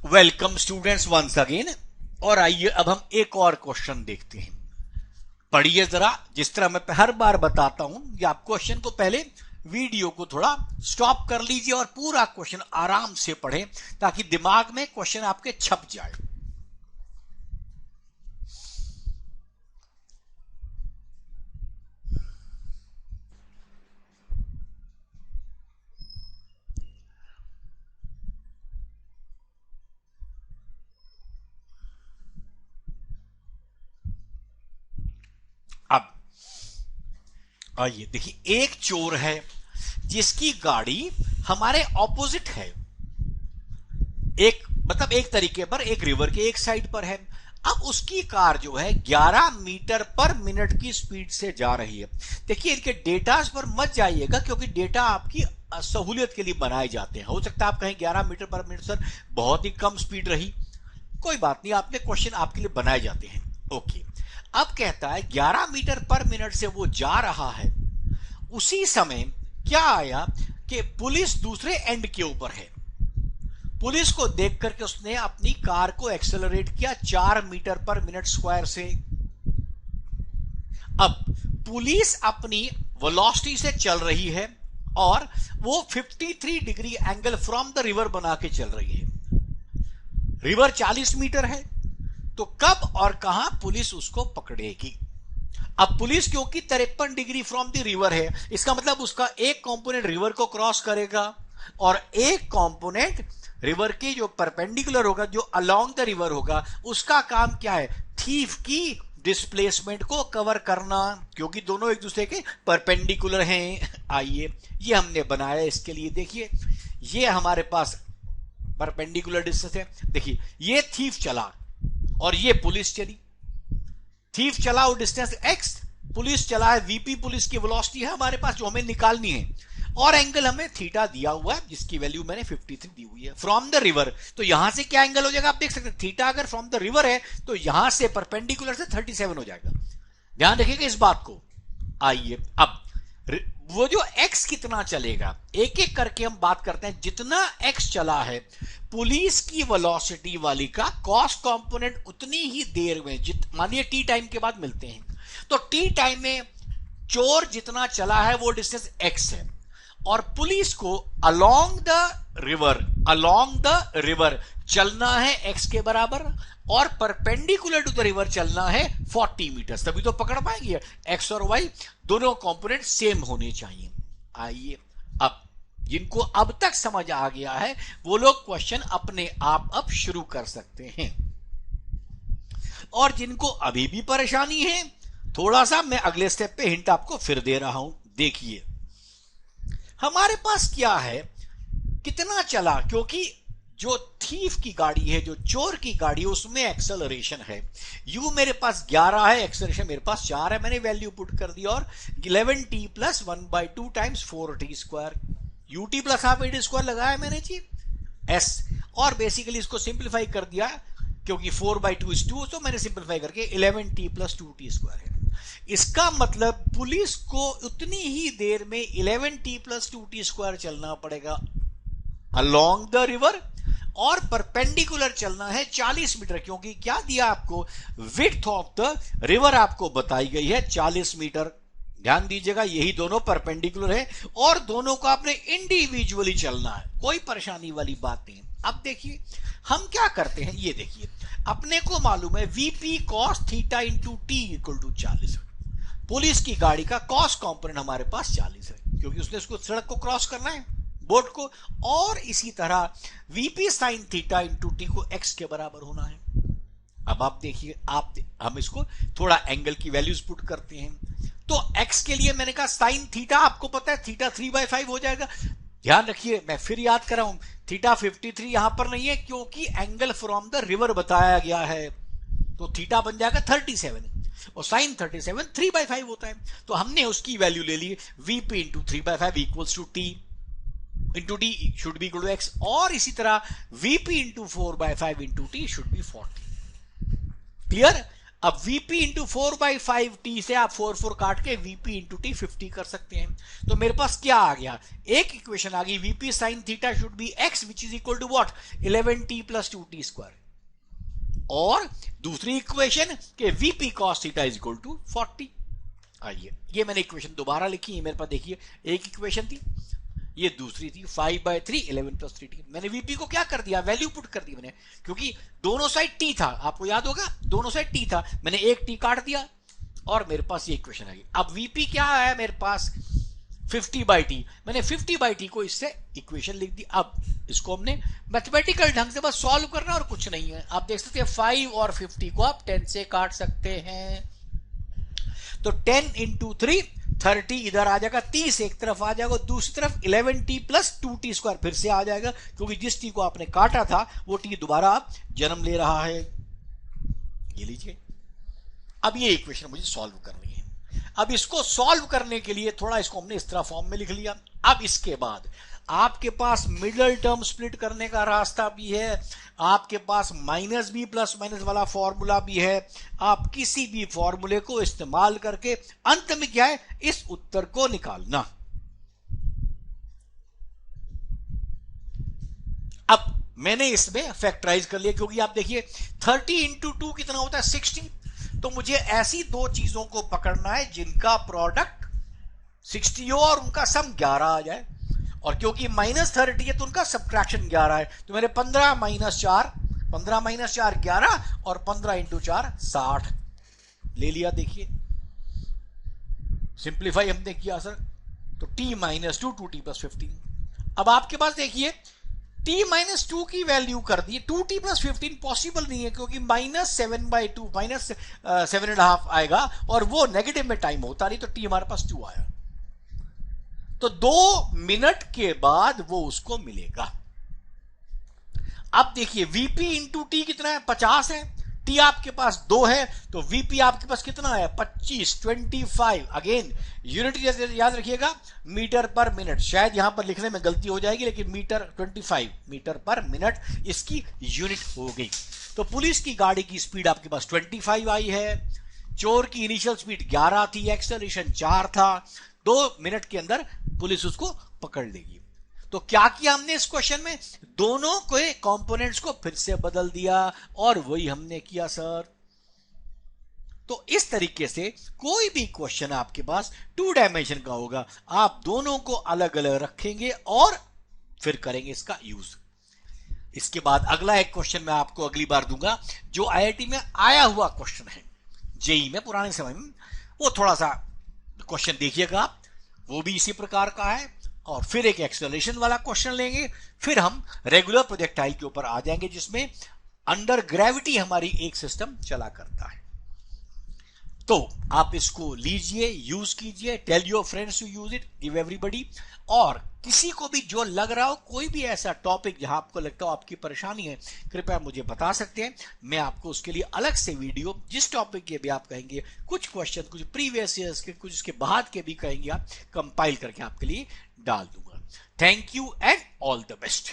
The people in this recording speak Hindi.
Welcome students once again. और आइए अब हम एक और क्वेश्चन देखते हैं। पढ़िए जरा, जिस तरह मैं हर बार बताता हूं कि आप क्वेश्चन को पहले वीडियो को थोड़ा स्टॉप कर लीजिए और पूरा क्वेश्चन आराम से पढ़ें ताकि दिमाग में क्वेश्चन आपके छप जाए। अब आइए देखिए, एक चोर है जिसकी गाड़ी हमारे ऑपोजिट है। एक तरीके पर एक रिवर के एक साइड पर है। अब उसकी कार जो है 11 मीटर पर मिनट की स्पीड से जा रही है। देखिए, इनके डेटा पर मत जाइएगा क्योंकि डेटा आपकी सहूलियत के लिए बनाए जाते हैं। हो सकता है आप कहें 11 मीटर पर मिनट सर बहुत ही कम स्पीड रही। कोई बात नहीं, आपने क्वेश्चन आपके लिए बनाए जाते हैं। ओके, अब कहता है 11 मीटर पर मिनट से वो जा रहा है। उसी समय क्या आया कि पुलिस दूसरे एंड के ऊपर है। पुलिस को देख करके उसने अपनी कार को एक्सेलरेट किया 4 मीटर पर मिनट स्क्वायर से। अब पुलिस अपनी वेलोसिटी से चल रही है और वो 53 degree angle from the river बना के चल रही है। रिवर 40 मीटर है, तो कब और कहां पुलिस उसको पकड़ेगी? अब पुलिस क्योंकि 53 डिग्री फ्रॉम द रिवर है, इसका मतलब उसका एक कंपोनेंट रिवर को क्रॉस करेगा और एक कंपोनेंट रिवर की जो परपेंडिकुलर होगा, जो अलोंग द रिवर होगा, उसका काम क्या है? थीफ की डिस्प्लेसमेंट को कवर करना, क्योंकि दोनों एक दूसरे के परपेंडिकुलर हैं। आइए, ये हमने बनाया इसके लिए। देखिए, ये हमारे पास परपेंडिकुलर डिस्टेंस है। देखिए, ये थीफ चला और ये पुलिस चली। थीफ चला वो डिस्टेंस x, पुलिस चला है वीपी, पुलिस की वेलोसिटी है हमारे पास जो हमें निकालनी है, और एंगल हमें थीटा दिया हुआ है जिसकी वैल्यू मैंने 53 दी हुई है फ्रॉम द रिवर। तो यहां से क्या एंगल हो जाएगा आप देख सकते हैं। थीटा अगर फ्रॉम द रिवर है तो यहां से परपेंडिकुलर से 37 हो जाएगा। ध्यान रखिएगा इस बात को। आइए, अब वो जो x कितना चलेगा एक एक करके हम बात करते हैं। जितना x चला है पुलिस की वेलोसिटी वाली का कॉस्ट कंपोनेंट उतनी ही देर में, मानिए टी टाइम के बाद मिलते हैं, तो टी टाइम में चोर जितना चला है वो डिस्टेंस x है और पुलिस को अलोंग द रिवर चलना है x के बराबर और परपेंडिकुलर टू द रिवर चलना है 40 मीटर, तभी तो पकड़ पाएंगे। x और y दोनों कंपोनेंट सेम होने चाहिए। आइए, अब जिनको अब तक समझ आ गया है वो लोग क्वेश्चन अपने आप अब शुरू कर सकते हैं, और जिनको अभी भी परेशानी है थोड़ा सा मैं अगले स्टेप पे हिंट आपको फिर दे रहा हूं। देखिए, हमारे पास क्या है, कितना चला, क्योंकि जो थीफ की गाड़ी है, जो चोर की गाड़ी है, उसमें एक्सेलरेशन है। यू मेरे पास 11 है, एक्सेलरेशन मेरे पास 4 है, मैंने वैल्यू पुट कर दी, और 11t plus 1/2 times 4t square, ut plus half at square लगाया मैंने जी s, और बेसिकली इसको सिंप्लीफाई कर दिया क्योंकि 4/2 is 2, तो मैंने सिंप्लीफाई करके 11t प्लस 2t स्क्वायर है। इसका मतलब पुलिस को उतनी ही देर में 11t प्लस 2t स्क्वायर चलना पड़ेगा अलोंग द रिवर, और परपेंडिकुलर चलना है 40 मीटर, क्योंकि क्या दिया आपको, विड्थ ऑफ द रिवर आपको बताई गई है 40 मीटर। ध्यान दीजिएगा, यही दोनों परपेंडिकुलर है और दोनों को आपने इंडिविजुअली चलना है, कोई परेशानी वाली बात नहीं। अब देखिए हम क्या करते हैं, ये देखिए, अपने को मालूम है VP cos theta into T equal to 40। Police की गाड़ी का कॉस कंपोनेंट हमारे पास 40 है क्योंकि उसने उसको सड़क को क्रॉस करना है, बोट को, और इसी तरह VP sine theta into T को एक्स के बराबर होना है। अब आप देखिए, हम इसको थोड़ा एंगल की वैल्यूज पुट करते हैं। तो x के लिए मैंने कहा साइन थीटा, आपको पता है थीटा 3/5 हो जाएगा। ध्यान रखिए, मैं फिर याद कर रहा हूं, थीटा 53 यहां पर नहीं है क्योंकि एंगल फ्रॉम द रिवर बताया गया है, तो थीटा बन जाएगा 37 और साइन 37 3/5 होता है। तो हमने उसकी वैल्यू ले ली, vp into 3/5 equals to T into T should be equal to X, और इसी तरह vp into 4/5 into T should be 40। Clear? अब Vp इंटू 4/5t से आप 4 काट के Vp इंटू टी 50 कर सकते हैं। तो मेरे पास क्या आ गया, एक इक्वेशन आ गई, Vp sin theta should be x which is equal to what 11t plus 2t square, और दूसरी इक्वेशन के Vp cos theta is equal to 40। आइए ये मैंने इक्वेशन दोबारा लिखी है मेरे पास, देखिए एक इक्वेशन थी, ये दूसरी थी 5/3 11 प्लस 3t। मैंने Vp को क्या कर दिया, वैल्यू पुट कर दी मैंने, क्योंकि दोनों साइड t था, आपको याद होगा दोनों साइड t था, मैंने एक t काट दिया और मेरे पास ये इक्वेशन आ गई। अब Vp क्या है मेरे पास 50/t, मैंने 50/t को इससे इक्वेशन लिख दी। अब इसको हमने मैथमेटिकल ढंग से बस सॉल्व करना और कुछ नहीं है। आप देख सकते हैं 5 और 50 को आप 10 से काट सकते हैं, तो 10 इंटू 3 30 इधर आ जाएगा, 30 एक तरफ आ जाएगा, दूसरी तरफ 11t प्लस 2t स्क्वायर फिर से आ जाएगा, क्योंकि जिस t को आपने काटा था वो t दोबारा जन्म ले रहा है। ये लीजिए, अब ये इक्वेशन मुझे सॉल्व करनी है। अब इसको सॉल्व करने के लिए थोड़ा इसको हमने इस तरह फॉर्म में लिख लिया। अब इसके बाद आपके पास मिडल टर्म स्प्लिट करने का रास्ता भी है, आपके पास माइनस बी प्लस माइनस वाला फॉर्मूला भी है। आप किसी भी फॉर्मूले को इस्तेमाल करके अंत में क्या है, इस उत्तर को निकालना। अब मैंने इसमें फैक्टराइज कर लिया, क्योंकि आप देखिए 30 इंटू 2 कितना होता है 60, तो मुझे ऐसी दो चीजों को पकड़ना है जिनका प्रोडक्ट 60 हो और उनका सम 11 आ जाए, और क्योंकि -30 है तो उनका सब्ट्रैक्शन 11 है, तो मेरे 15 माइनस 4 11 और 15 इंटू 4 60 ले लिया। देखिए सिंप्लीफाई हमने किया सर, तो t -2 2t प्लस 15। अब आपके पास देखिए t -2 की वैल्यू कर दी, 2t प्लस 15 पॉसिबल नहीं है, क्योंकि -7/2 -7.5 आएगा और वो नेगेटिव में टाइम होता नहीं, तो t हमारे पास 2 आया, तो 2 मिनट के बाद वो उसको मिलेगा। अब देखिए Vp इंटू टी कितना है 50 है, t आपके पास 2 है, तो Vp आपके पास कितना है 25 25। अगेन यूनिट याद रखिएगा मीटर पर मिनट, शायद यहां पर लिखने में गलती हो जाएगी, लेकिन मीटर 25 मीटर पर मिनट इसकी यूनिट हो गई। तो पुलिस की गाड़ी की स्पीड आपके पास 25 आई है, चोर की इनिशियल स्पीड 11 थी, एक्सेलरेशन 4 था, 2 मिनट के अंदर पुलिस उसको पकड़ लेगी। तो क्या किया हमने इस क्वेश्चन में, दोनों के कंपोनेंट्स को फिर से बदल दिया, और वही हमने किया सर। तो इस तरीके से कोई भी क्वेश्चन आपके पास 2 डायमेंशन का होगा, आप दोनों को अलग अलग रखेंगे और फिर करेंगे इसका यूज। इसके बाद अगला एक क्वेश्चन मैं आपको अगली बार दूंगा, जो आईआईटी में आया हुआ क्वेश्चन है, जेई में पुराने समय में, वो थोड़ा सा क्वेश्चन देखिएगा आप, वो भी इसी प्रकार का है, और फिर एक एक्सेलरेशन वाला क्वेश्चन लेंगे, फिर हम रेगुलर प्रोजेक्टाइल के ऊपर आ जाएंगे जिसमें अंडर ग्रेविटी हमारी एक सिस्टम चला करता है। तो आप इसको लीजिए, यूज कीजिए, tell your friends to use it, give everybody, और किसी को भी जो लग रहा हो, कोई भी ऐसा टॉपिक जहां आपको लगता हो आपकी परेशानी है, कृपया मुझे बता सकते हैं, मैं आपको उसके लिए अलग से वीडियो, जिस टॉपिक के भी आप कहेंगे, कुछ क्वेश्चन कुछ प्रीवियस ईयर्स के, कुछ इसके बाद के भी कहेंगे, आप कंपाइल करके आपके लिए डाल दूंगा। Thank you and all the best.